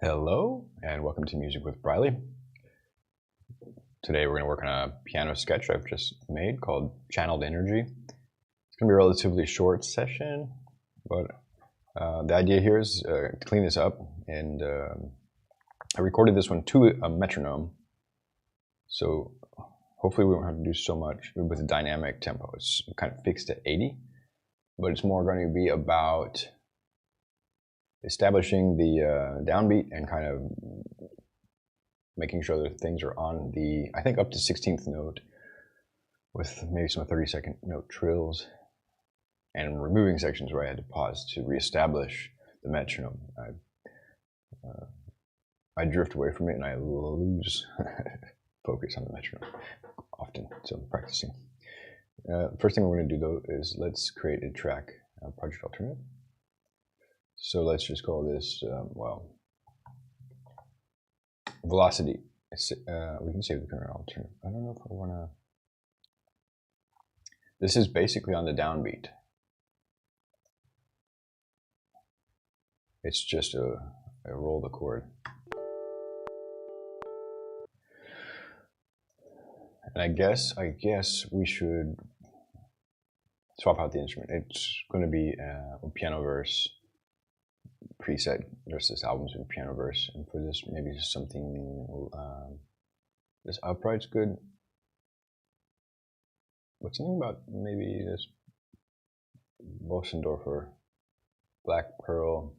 Hello, and welcome to Music with Brylie. Today we're going to work on a piano sketch I've just made called Channeled Energy. It's going to be a relatively short session, but the idea here is to clean this up, and I recorded this one to a metronome, so hopefully we won't have to do so much with the dynamic tempo. It's kind of fixed at 80, but it's more going to be about establishing the downbeat and kind of making sure that things are on the, I think, up to 16th note with maybe some 30-second note trills, and removing sections where I had to pause to reestablish the metronome. I drift away from it and I lose focus on the metronome often, so I'm practicing. First thing we're going to do though is let's create a track, project alternate. So let's just call this, velocity. We can save the current alternate. I don't know if I want to. This is basically on the downbeat. It's just a roll the chord. And I guess we should swap out the instrument. It's going to be a piano verse preset. There's this album's in piano verse, and for this maybe just something. This upright's good. But something about maybe this Bosendorfer, Black Pearl,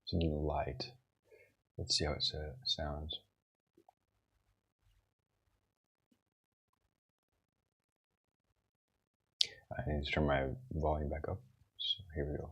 something light. Let's see how it sounds. I need to turn my volume back up. So here we go.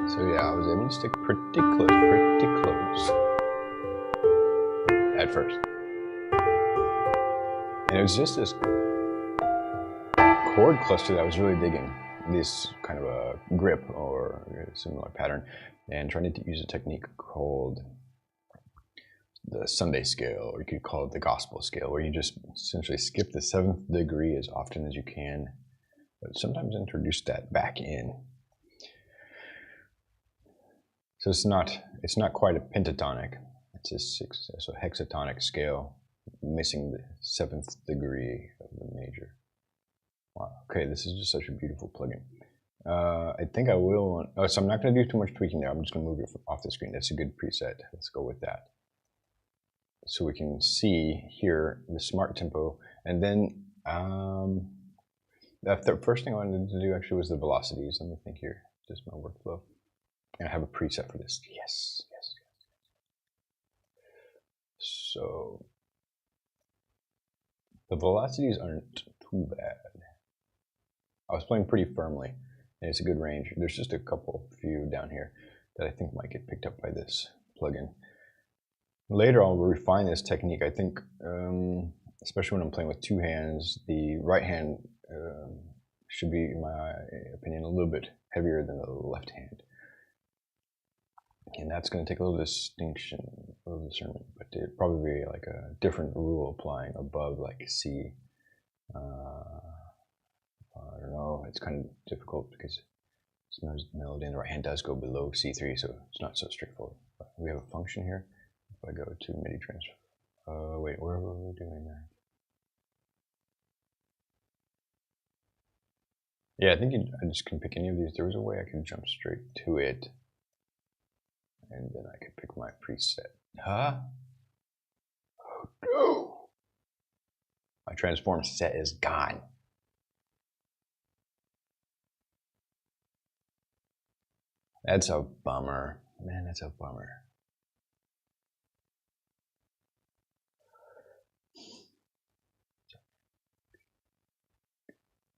So yeah, I was able to stick pretty close at first. And it was just this chord cluster that I was really digging. This kind of a grip or a similar pattern, and trying to use a technique called the Sunday scale, or you could call it the gospel scale, where you just essentially skip the 7th degree as often as you can, but sometimes introduce that back in. So it's not quite a pentatonic. It's a hexatonic scale, missing the 7th degree of the major. Wow. Okay, this is just such a beautiful plugin. I think I will. So I'm not going to do too much tweaking there. I'm just going to move it off the screen. That's a good preset. Let's go with that. So we can see here the smart tempo, and then the first thing I wanted to do actually was the velocities. Let me think here. Just my workflow. And I have a preset for this. Yes. So the velocities aren't too bad. I was playing pretty firmly, and it's a good range. There's just a few down here that I think might get picked up by this plugin. Later I'll refine this technique. I think, especially when I'm playing with two hands, the right hand should be, in my opinion, a little bit heavier than the left hand. And that's going to take a little distinction, a little discernment, but it'd probably be like a different rule applying above, like C. I don't know, it's kind of difficult because sometimes the melody in the right hand does go below C3, so it's not so straightforward. But we have a function here. If I go to MIDI transfer, wait, where were we doing that? Yeah, I think I just can pick any of these. There was a way I could jump straight to it, and then I could pick my preset. Huh? Oh no! My transform set is gone. That's a bummer. Man, that's a bummer.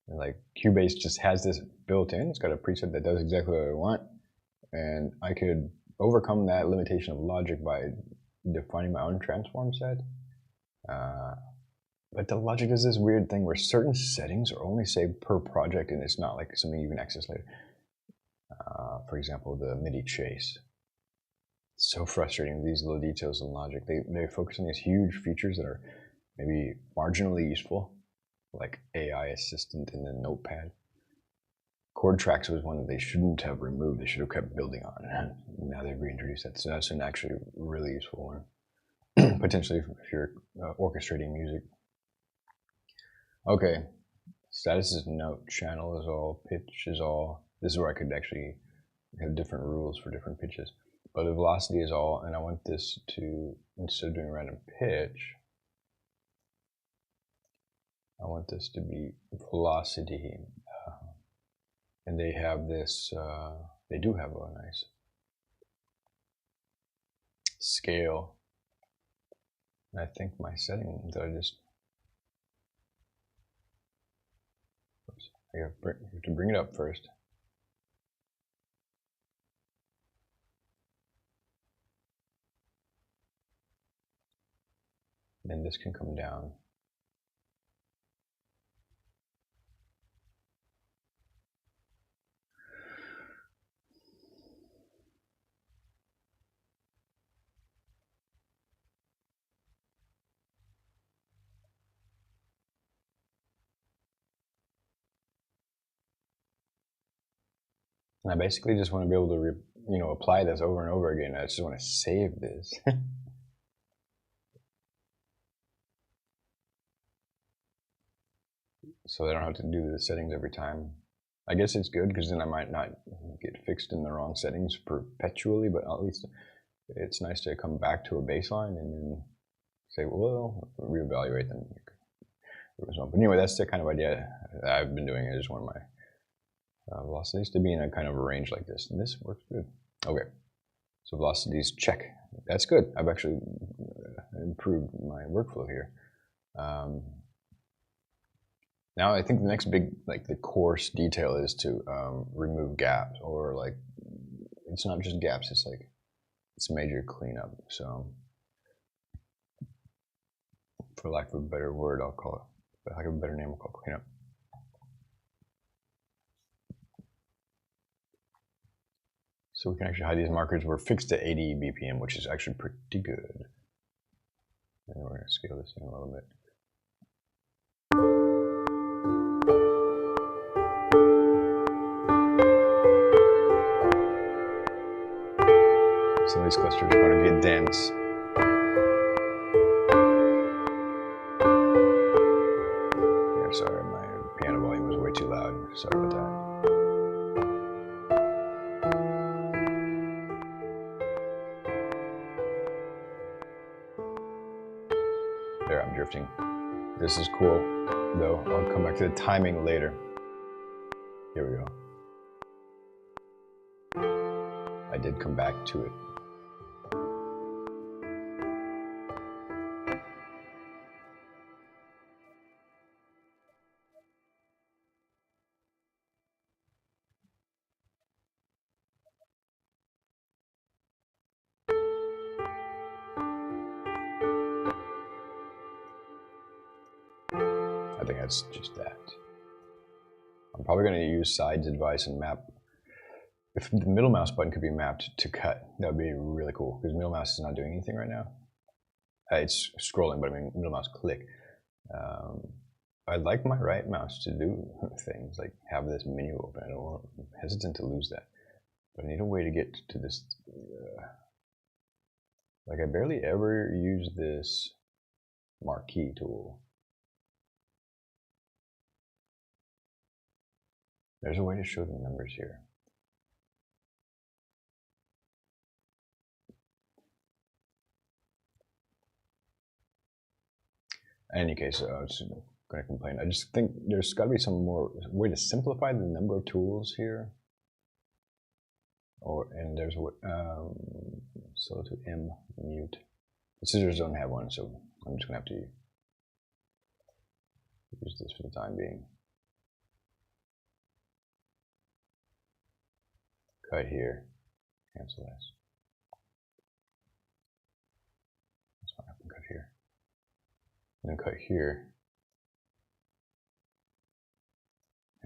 And like Cubase just has this built in. It's got a preset that does exactly what I want. And I could overcome that limitation of Logic by defining my own transform set. But the Logic does this weird thing where certain settings are only saved per project, and it's not like something you can access later. For example, the MIDI chase. It's so frustrating with these little details in Logic. They focus on these huge features that are maybe marginally useful, like AI assistant in the notepad. Chord tracks was one that they shouldn't have removed. They should have kept building on. And now they've reintroduced that. So that's an actually really useful one, potentially if you're orchestrating music. Okay, status is note, channel is all, pitch is all. This is where I could actually have different rules for different pitches. But the velocity is all, and I want this to, instead of doing random pitch, I want this to be velocity. And they have this, they do have a nice scale. And I think my setting that I just, oops, I have to bring it up first. Then this can come down. And I basically just want to be able to, apply this over and over again. I just want to save this. So I don't have to do the settings every time. I guess it's good because then I might not get fixed in the wrong settings perpetually, but at least it's nice to come back to a baseline and then say, well, reevaluate them. But anyway, that's the kind of idea I've been doing. I just want my velocities to be in a kind of a range like this, and this works good. Okay, so velocities check. That's good. I've actually improved my workflow here. Now I think the next big, like the coarse detail is to remove gaps, or like, it's not just gaps, it's like, it's major cleanup. So for lack of a better word, I'll call it, for lack of a better name, I'll call it cleanup. So we can actually hide these markers. We're fixed to 80 BPM, which is actually pretty good. And we're gonna scale this in a little bit. Some of these clusters are going to get dense. Yeah, sorry, my piano volume was way too loud. Sorry about that. There, I'm drifting. This is cool, though. I'll come back to the timing later. Here we go. I did come back to it. I think that's just that. I'm probably going to use side's advice and map. If the middle mouse button could be mapped to cut, that would be really cool, because middle mouse is not doing anything right now. It's scrolling, but I mean middle mouse click. I'd like my right mouse to do things, like have this menu open. I'm hesitant to lose that. But I need a way to get to this. Like I barely ever use this marquee tool. There's a way to show the numbers here. In any case, I was going to complain. I just think there's got to be some more way to simplify the number of tools here. And there's what, so to M mute. The scissors don't have one, so I'm just going to have to use this for the time being. Cut here, cancel this. That's fine, I can cut here. and then cut here,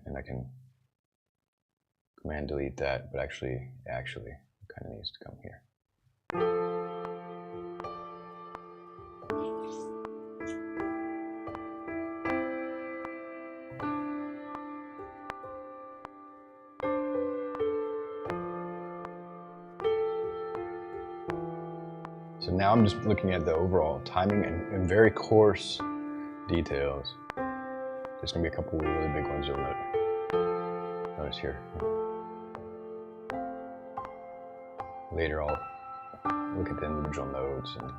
and I can command delete that, but actually it kind of needs to come here. So now I'm just looking at the overall timing and very coarse details. There's gonna be a couple of really big ones you'll notice here. Later I'll look at the individual notes and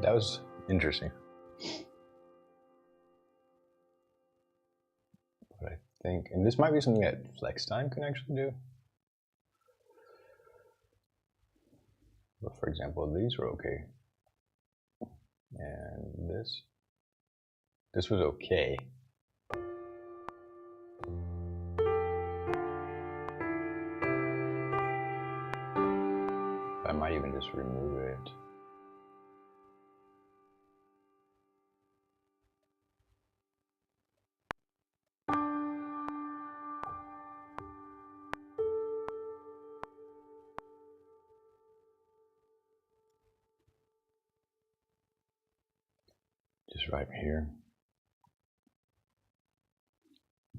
that was interesting. But I think, and this might be something that flex time can actually do. But for example, these were okay. And this was okay. I might even just remove it. Just right here.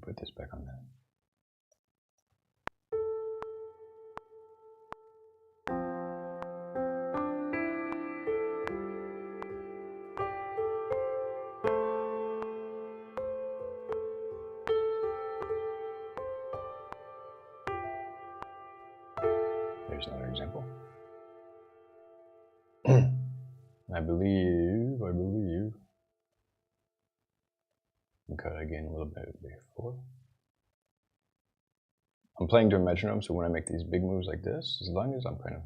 Put this back on that. There's another example. I believe, and cut again a little bit before. I'm playing to a metronome, so when I make these big moves like this, as long as I'm kind of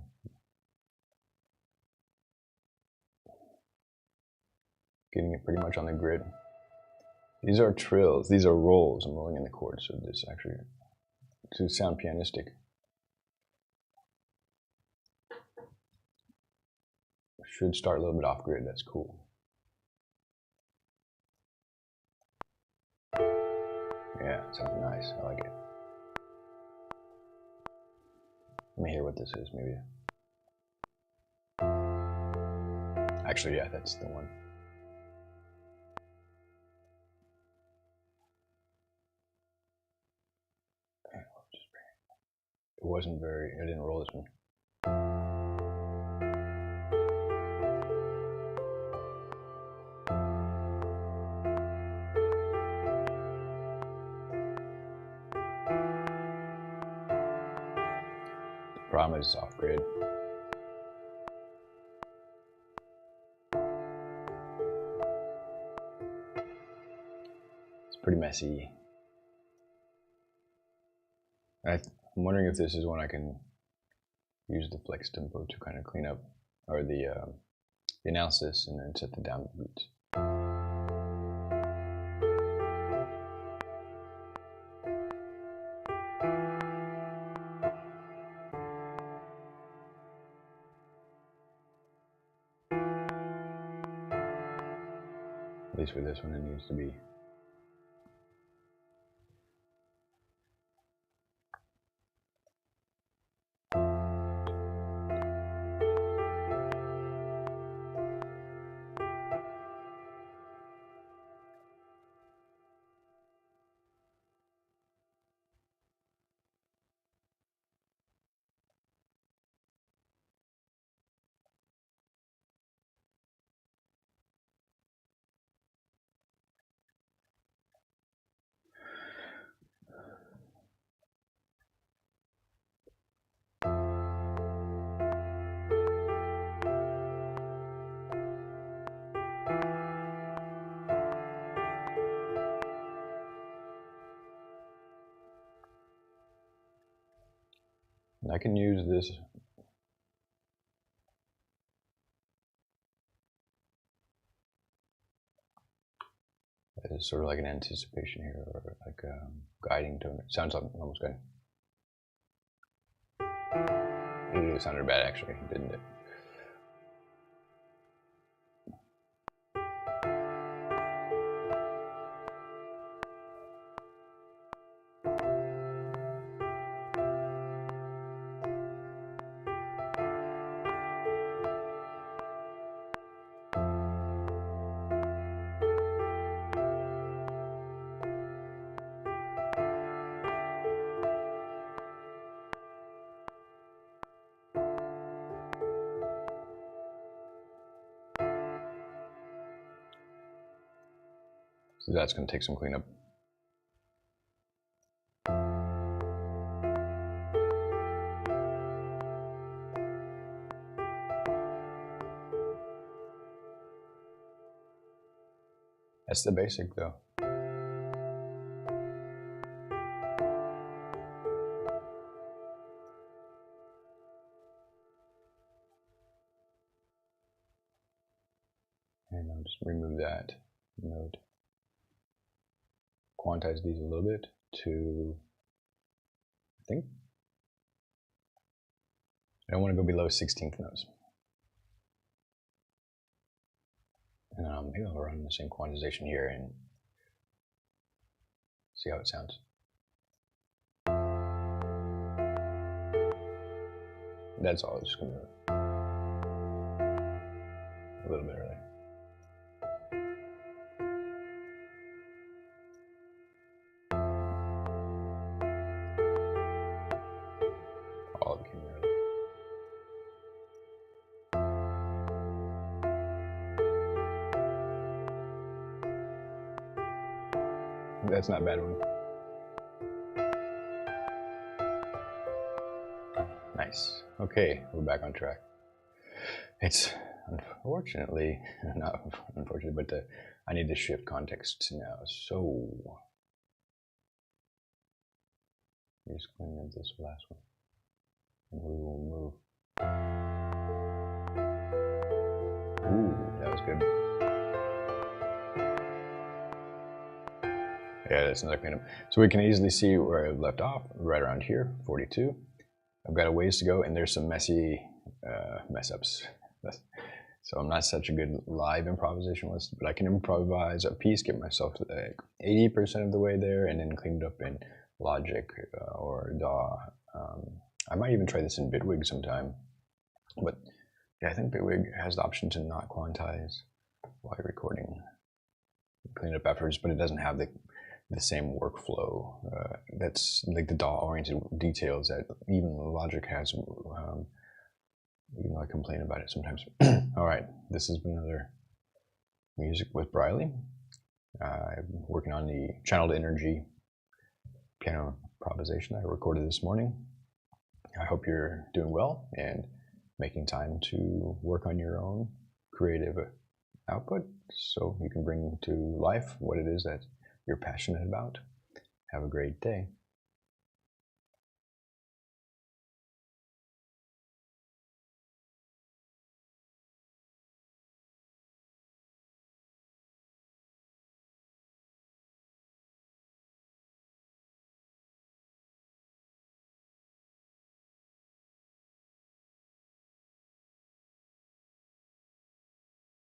getting it pretty much on the grid. These are trills, these are rolls. I'm rolling in the chords, so this actually, to sound pianistic. Should start a little bit off grid, that's cool. Yeah, sounds nice, I like it. Let me hear what this is, maybe. Actually, yeah, that's the one. It wasn't very, I didn't roll this one. The problem is off grid. It's pretty messy. I'm wondering if this is one I can use the flex tempo to kind of clean up, or the analysis, and then set the down beats. At least for this one, it needs to be. And I can use this There's sort of like an anticipation here, or like a guiding tone. It sounds like almost good. It sounded bad actually, didn't it? So that's going to take some cleanup. That's the basic though. And I'll just remove that note. Quantize these a little bit to, I think, I don't want to go below 16th notes. And maybe I'll run the same quantization here and see how it sounds. That's all, just gonna a little bit early. All of it came early. That's not a bad one. Nice. Okay, we're back on track. It's unfortunately, not unfortunately, but I need to shift context now. So, just clean up this last one, and we will move. Ooh, that was good. Yeah, that's another cleanup. So we can easily see where I left off, right around here, 42. I've got a ways to go, and there's some messy mess ups. So I'm not such a good live improvisationalist, but I can improvise a piece, get myself like 80% of the way there, and then clean it up in Logic or DAW. I might even try this in Bitwig sometime. But yeah, I think Bitwig has the option to not quantize while you're recording. Clean it up afterwards, but it doesn't have the same workflow. That's like the DAW-oriented details that even Logic has. Even though I complain about it sometimes. All right, this has been another Music with Brylie. I'm working on the channeled energy piano improvisation I recorded this morning. I hope you're doing well and making time to work on your own creative output so you can bring to life what it is that you're passionate about. Have a great day.